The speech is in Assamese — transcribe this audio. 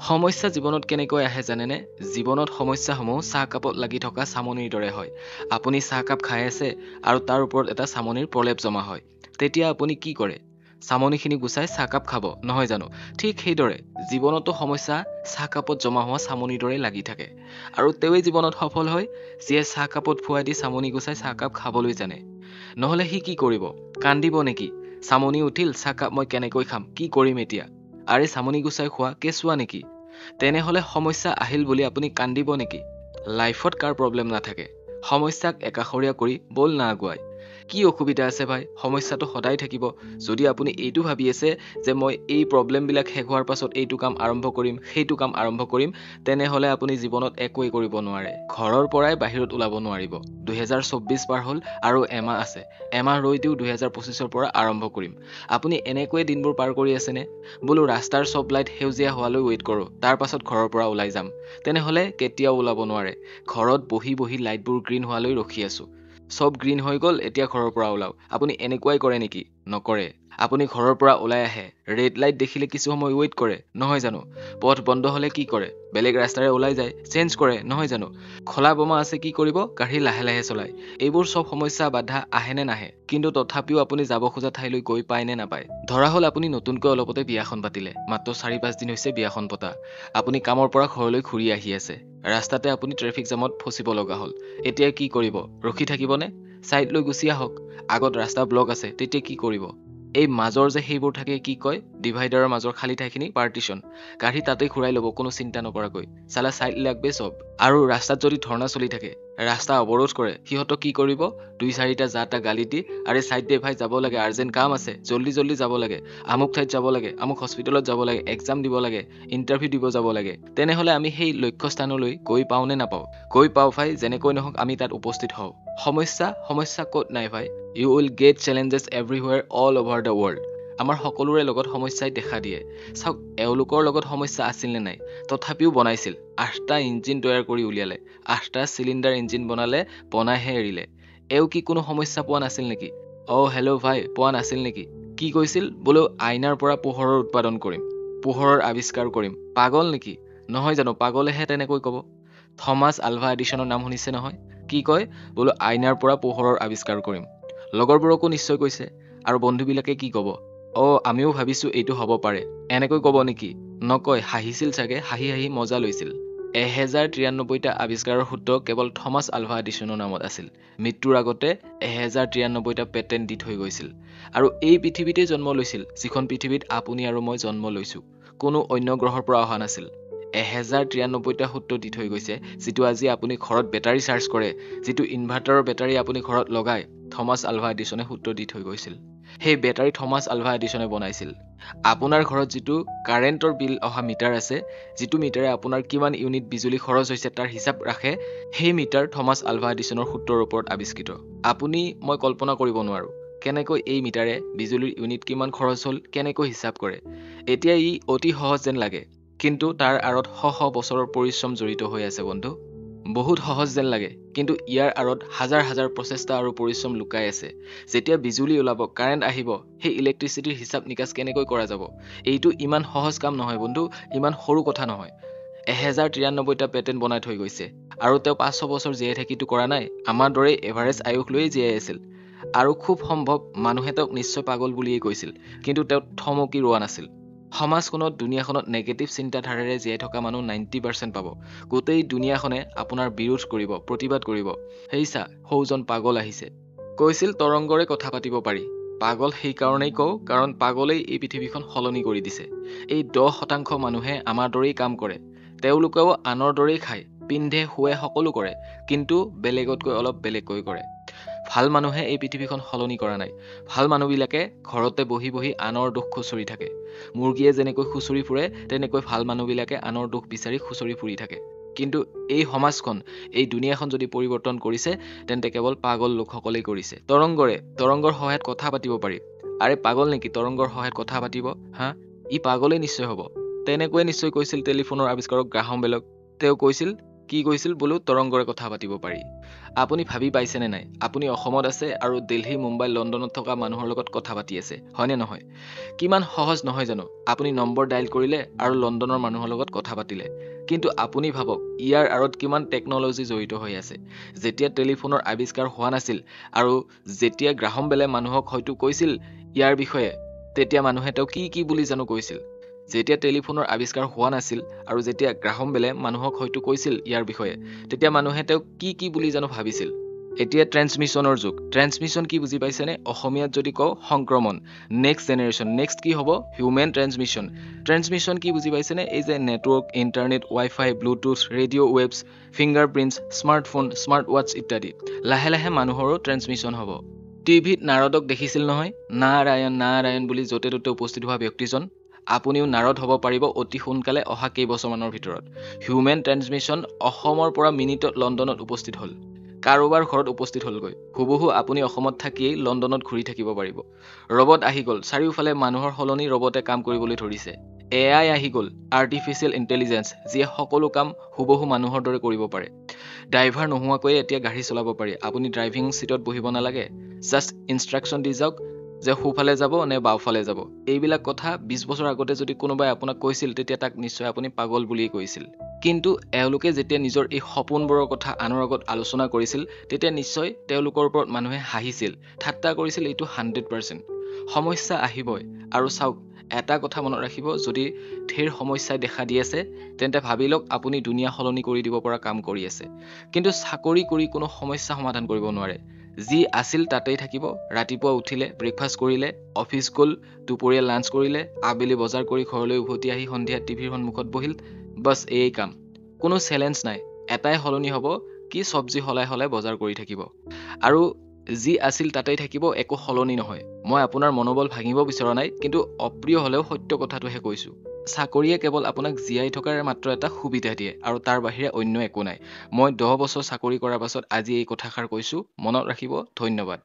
সমস্যা জীৱনত কেনেকৈ আহে জানেনে? জীৱনত সমস্যাসমূহ চাহকাপত লাগি থকা চামনিৰ দৰে হয়। আপুনি চাহকাপ খাই আছে আৰু তাৰ ওপৰত এটা চামনিৰ প্ৰলেপ জমা হয়। তেতিয়া আপুনি কি কৰে? চামনিখিনি গুচাই চাহকাপ খাব, নহয় জানো? ঠিক সেইদৰে জীৱনতো সমস্যা চাহকাপত জমা হোৱা চামনিৰ দৰে লাগি থাকে। আৰু তেওঁৱেই জীৱনত সফল হয়, যিয়ে চাহকাপত ফুৱাই দি চামনি গুচাই চাহকাপ খাবলৈ জানে। নহ'লে সি কি কৰিব? কান্দিব নেকি? চামনি উঠিল, চাহকাপ মই কেনেকৈ খাম? কি কৰিম এতিয়া? আৰে চামনি গুচাই খোৱা কেঁচুৱা নেকি? তেনেহ'লে সমস্যা আহিল বুলি আপুনি কান্দিব নেকি? লাইফত কাৰ প্ৰব্লেম নাথাকে? সমস্যাক একাষৰীয়া কৰি বল না আগুৱাই। কি অসুবিধা আছে ভাই? সমস্যাটো সদায় থাকিব। যদি আপুনি এইটো ভাবি আছে যে মই এই প্ৰব্লেমবিলাক শেষ হোৱাৰ পাছত এইটো কাম আৰম্ভ কৰিম, সেইটো কাম আৰম্ভ কৰিম, তেনেহ'লে আপুনি জীৱনত একোৱেই কৰিব নোৱাৰে। ঘৰৰ পৰাই বাহিৰত ওলাব নোৱাৰিব। 2024 পাৰ হ'ল আৰু এমাহ আছে। এমাহ ৰৈ দিও 2025ৰ পৰা আৰম্ভ কৰিম। আপুনি এনেকৈয়ে দিনবোৰ পাৰ কৰি আছেনে? বোলো ৰাস্তাৰ চব লাইট সেউজীয়া হোৱালৈ ৱেইট কৰোঁ, তাৰ পাছত ঘৰৰ পৰা ওলাই যাম। তেনেহ'লে কেতিয়াও ওলাব নোৱাৰে। ঘৰত বহি বহি লাইটবোৰ গ্ৰীণ হোৱালৈ ৰখি আছোঁ। চব গ্ৰীণ হৈ গ'ল, এতিয়া ঘৰৰ পৰা ওলাও। আপুনি এনেকুৱাই কৰে নেকি? নকৰে। আপুনি ঘৰৰ পৰা ওলাই আহে, ৰেড লাইট দেখিলে কিছু সময় ৱেইট কৰে, নহয় জানো? পথ বন্ধ হ'লে কি কৰে? বেলেগ ৰাস্তাৰে ওলাই যায়, চেঞ্জ কৰে, নহয় জানো? খলা বোমা আছে কি কৰিব? গাড়ী লাহে লাহে চলায়। এইবোৰ চব সমস্যা বাধা আহে নে নাহে? কিন্তু তথাপিও আপুনি যাব খোজা ঠাইলৈ গৈ পায় নে নাপায়? ধৰা হ'ল আপুনি নতুনকৈ অলপতে বিয়াখন পাতিলে। মাত্ৰ 4-5 দিন হৈছে বিয়াখন পতা। আপুনি কামৰ পৰা ঘৰলৈ ঘূৰি আহি আছে। ৰাস্তাতে আপুনি ট্ৰেফিক জামত ফচিব লগা হ'ল। এতিয়া কি কৰিব? ৰখি থাকিবনে? ছাইড লৈ গুচি আহক। আগত ৰাস্তা ব্লক আছে, তেতিয়া কি কৰিব? এই মাজৰ যে সেইবোৰ থাকে কি কয়? ডিভাইডাৰৰ মাজৰ খালী ঠাইখিনি পাৰ্টিশ্যন। গাড়ী তাতেই ঘূৰাই ল'ব কোনো চিন্তা নকৰাকৈ। চালা ছাইড লাগবে চব। আৰু ৰাস্তাত যদি ধৰ্ণা চলি থাকে, ৰাস্তা অৱৰোধ কৰে, সিহঁতক কি কৰিব? 2-4টা যা-তা গালি দি, আৰে ছাইড দে ভাই, যাব লাগে, আৰ্জেণ্ট কাম আছে, জল্দি জল্দি যাব লাগে, আমুক ঠাইত যাব লাগে, আমুক হস্পিটেলত যাব লাগে, এক্সাম দিব লাগে, ইণ্টাৰভিউ দিব যাব লাগে। তেনেহ'লে আমি সেই লক্ষ্যস্থানলৈ গৈ পাওঁ নে নাপাওঁ? গৈ পাওঁ ভাই, যেনেকৈ নহওক আমি তাত উপস্থিত হওঁ। সমস্যা ক'ত নাই ভাই? You will get challenges everywhere all over the world. আমাৰ সকলোৰে লগত সমস্যাই দেখা দিয়ে। চাওক, এওঁলোকৰ লগত সমস্যা আছিল নে নাই? তথাপিও বনাইছিল। 8টা ইঞ্জিন তৈয়াৰ কৰি উলিয়ালে। 8টা চিলিণ্ডাৰ ইঞ্জিন বনাইহে এৰিলে। এওঁ কি কোনো সমস্যা পোৱা নাছিল নেকি? হেল্ল' ভাই, পোৱা নাছিল নেকি? কি কৈছিল? বোলো আইনাৰ পৰা পোহৰৰ উৎপাদন কৰিম, পোহৰৰ আৱিষ্কাৰ কৰিম। পাগল নেকি? নহয় জানো? পাগলেহে তেনেকৈ ক'ব। থমাছ আলভা এডিছনৰ নাম শুনিছে নহয়? কি কয়? বোলো আইনাৰ পৰা পোহৰৰ আৱিষ্কাৰ কৰিম। লগৰবোৰকো নিশ্চয় কৈছে। আৰু বন্ধুবিলাকে কি ক'ব? আমিও ভাবিছোঁ এইটো হ'ব পাৰে। এনেকৈ ক'ব নেকি? নকয়। হাঁহিছিল চাগে, হাঁহি হাঁহি মজা লৈছিল। 1093টা আৱিষ্কাৰৰ সূত্ৰ কেৱল থমাছ আলভা এডিছনৰ নামত আছিল। মৃত্যুৰ আগতে 1093টা পেটেণ্ট দি থৈ গৈছিল। আৰু এই পৃথিৱীতে জন্ম লৈছিল, যিখন পৃথিৱীত আপুনি আৰু মই জন্ম লৈছোঁ। কোনো অন্য গ্ৰহৰ পৰা অহা নাছিল। 1093টা সূত্ৰ দি থৈ গৈছে, যিটো আজি আপুনি ঘৰত বেটাৰী চাৰ্জ কৰে, যিটো ইনভাৰ্টাৰৰ বেটাৰী আপুনি ঘৰত লগায়, থমাছ আলভা এডিছনে সূত্ৰ দি থৈ গৈছিল। সেই বেটাৰী থমাছ আলভা এডিছনে বনাইছিল। আপোনাৰ ঘৰত যিটো কাৰেণ্টৰ বিল অহা মিটাৰ আছে, যিটো মিটাৰে আপোনাৰ কিমান ইউনিট বিজুলী খৰচ হৈছে তাৰ হিচাপ ৰাখে, সেই মিটাৰ থমাছ আলভা এডিছনৰ সূত্ৰৰ ওপৰত আৱিষ্কৃত। আপুনি মই কল্পনা কৰিব নোৱাৰোঁ কেনেকৈ এই মিটাৰে বিজুলীৰ ইউনিট কিমান খৰচ হ'ল কেনেকৈ হিচাপ কৰে। এতিয়া ই অতি সহজ যেন লাগে, কিন্তু তাৰ আঁৰত শ বছৰৰ পৰিশ্ৰম জড়িত হৈ আছে বন্ধু। বহুত সহজ যেন লাগে, কিন্তু ইয়াৰ আঁৰত হাজাৰ হাজাৰ প্ৰচেষ্টা আৰু পৰিশ্ৰম লুকাই আছে। যেতিয়া বিজুলী ওলাব, কাৰেণ্ট আহিব, সেই ইলেক্ট্ৰিচিটিৰ হিচাপ নিকাচ কেনেকৈ কৰা যাব? এইটো ইমান সহজ কাম নহয় বন্ধু, ইমান সৰু কথা নহয়। 1093টা পেটেণ্ট বনাই থৈ গৈছে। আৰু তেওঁ 500 বছৰ জীয়াই থাকিটো কৰা নাই, আমাৰ দৰে এভাৰেজ আয়ুস লৈয়ে জীয়াই আছিল। আৰু খুব সম্ভৱ মানুহে তেওঁক নিশ্চয় পাগল বুলিয়েই কৈছিল, কিন্তু তেওঁ থমকি ৰোৱা নাছিল। সমাজখনত, দুনিয়াখনত নেগেটিভ চিন্তাধাৰাৰে জীয়াই থকা মানুহ 90% পাব। গোটেই দুনিয়াখনে আপোনাৰ বিৰোধ কৰিব, প্ৰতিবাদ কৰিব। সেইচা, সৌজন পাগল আহিছে। কৈছিল তৰংগৰে কথা পাতিব পাৰি। পাগল সেইকাৰণেই কওঁ, কাৰণ পাগলেই এই পৃথিৱীখন সলনি কৰি দিছে। এই 10% মানুহে আমাৰ দৰেই কাম কৰে। তেওঁলোকেও আনৰ দৰেই খায়, পিন্ধে, শুৱে, সকলো কৰে, কিন্তু বেলেগতকৈ অলপ বেলেগকৈ কৰে। ভাল মানুহে এই পৃথিৱীখন সলনি কৰা নাই। ভাল মানুহবিলাকে ঘৰতে বহি বহি আনৰ দুখ খুচৰি থাকে। মুৰ্গীয়ে যেনেকৈ খুচৰি ফুৰে, তেনেকৈ ভাল মানুহবিলাকে আনৰ দুখ বিচাৰি খুচৰি ফুৰি থাকে। কিন্তু এই সমাজখন, এই দুনিয়াখন যদি পৰিৱৰ্তন কৰিছে, তেন্তে কেৱল পাগল লোকসকলেই কৰিছে। তৰংগৰ সহায়ত কথা পাতিব পাৰি। আৰে পাগল নেকি তৰংগৰ সহায়ত কথা পাতিব? ই পাগলেই নিশ্চয় হ'ব। তেনেকৈয়ে নিশ্চয় কৈছিল টেলিফোনৰ আৱিষ্কাৰক গ্ৰাহাম বেলক। তেওঁ কৈছিল কি কৈছিল বোলো তৰংগৰে কথা পাতিব পাৰি। আপুনি ভাবি পাইছেনে নাই আপুনি অসমত আছে আৰু দিল্লী মুম্বাই লণ্ডনত থকা মানুহৰ লগত কথা পাতি আছে হয়নে নহয়? কিমান সহজ নহয় জানো আপুনি নম্বৰ ডাইল কৰিলে আৰু লণ্ডনৰ মানুহৰ লগত কথা পাতিলে। কিন্তু আপুনি ভাবক ইয়াৰ আঁৰত কিমান টেকন'লজি জড়িত হৈ আছে। যেতিয়া টেলিফোনৰ আৱিষ্কাৰ হোৱা নাছিল আৰু যেতিয়া গ্ৰাহাম বেলে মানুহক হয়তো কৈছিল ইয়াৰ বিষয়ে, তেতিয়া মানুহে তেওঁ কি বুলি জানো কৈছিল। যেতিয়া টেলিফোনৰ আৱিষ্কাৰ হোৱা নাছিল আৰু যেতিয়া গ্ৰাহাম বেলে মানুহক হয়তো কৈছিল ইয়াৰ বিষয়ে, তেতিয়া মানুহে তেওঁ কি বুলি জানো ভাবিছিল। এতিয়া ট্ৰেন্সমিশ্যনৰ যুগ। ট্ৰেন্সমিশ্যন কি বুজি পাইছেনে? অসমীয়াত যদি কওঁ সংক্ৰমণ। নেক্সট জেনেৰেশ্যন, নেক্সট কি হ'ব? Human transmission. ট্ৰেন্সমিশ্যন কি বুজি পাইছেনে? এই যে network, internet, wifi, Bluetooth, radio' waves, fingerprints, smartphone, smart ৱাটছ ইত্যাদি। লাহে লাহে মানুহৰো ট্ৰেন্সমিশ্যন হ'ব। টিভিত নাৰদক দেখিছিল নহয়, নাৰায়ণ নাৰায়ণ বুলি য'তে ত'তে উপস্থিত হোৱা ব্যক্তিজন। আপুনিও নাৰদ হ'ব পাৰিব অতি সোনকালে অহা কেইবছৰমানৰ ভিতৰত। হিউমেন ট্ৰেন্সমিশ্যন অসমৰ পৰা মিনিটত লণ্ডনত উপস্থিত হ'ল। কাৰোবাৰ ঘৰত উপস্থিত হ'লগৈ। হুবহু আপুনি অসমত থাকিয়েই লণ্ডনত ঘূৰি থাকিব পাৰিব। ৰবট আহি গ'ল, চাৰিওফালে মানুহৰ সলনি ৰবটে কাম কৰিবলৈ ধৰিছে। AI আহি গ'ল, আৰ্টিফিচিয়েল ইণ্টেলিজেন্স, যিয়ে সকলো কাম হুবহু মানুহৰ দৰে কৰিব পাৰে। ড্ৰাইভাৰ নোহোৱাকৈয়ে এতিয়া গাড়ী চলাব পাৰি। আপুনি ড্ৰাইভিং চিটত বহিব নালাগে, জাষ্ট ইনষ্ট্ৰাকশ্যন দি যাওক যে সোঁফালে যাব নে বাওঁফালে যাব। এইবিলাক কথা 20 বছৰ আগতে যদি কোনোবাই আপোনাক কৈছিল তেতিয়া তাক নিশ্চয় আপুনি পাগল বুলিয়েই কৈছিল। কিন্তু এওঁলোকে যেতিয়া নিজৰ এই সপোনবোৰৰ কথা আনৰ আগত আলোচনা কৰিছিল তেতিয়া নিশ্চয় তেওঁলোকৰ ওপৰত মানুহে হাঁহিছিল, ঠাট্টা কৰিছিল। এইটো 100%। সমস্যা আহিবই। আৰু চাওক এটা কথা মনত ৰাখিব, যদি ঢেৰ সমস্যাই দেখা দি আছে তেন্তে ভাবি লওক আপুনি দুনিয়া সলনি কৰি দিব পৰা কাম কৰি আছে। কিন্তু চাকৰি কৰি কোনো সমস্যা সমাধান কৰিব নোৱাৰে। যি আছিল তাতেই থাকিব। ৰাতিপুৱা উঠিলে, ব্ৰেকফাষ্ট কৰিলে, অফিচ গ'ল, দুপৰীয়া লাঞ্চ কৰিলে, আবেলি বজাৰ কৰি ঘৰলৈ উভতি আহি সন্ধিয়া টিভিৰ সন্মুখত বহিল, বছ এই কাম। কোনো চেলেঞ্জ নাই। এটাই সলনি হ'ব, কি চব্জি সলাই সলাই বজাৰ কৰি থাকিব। আৰু যি আছিল তাতেই থাকিব, একো সলনি নহয়। মই আপোনাৰ মনোবল ভাঙিব বিচৰা নাই, কিন্তু অপ্ৰিয় হ'লেও সত্য কথাটোহে কৈছোঁ। চাকৰিয়ে কেৱল আপোনাক জীয়াই থকাৰ মাত্ৰ এটা সুবিধা দিয়ে আৰু তাৰ বাহিৰে অন্য একো নাই। মই 10 বছৰ চাকৰি কৰাৰ পাছত আজি এই কথাষাৰ কৈছোঁ, মনত ৰাখিব। ধন্যবাদ।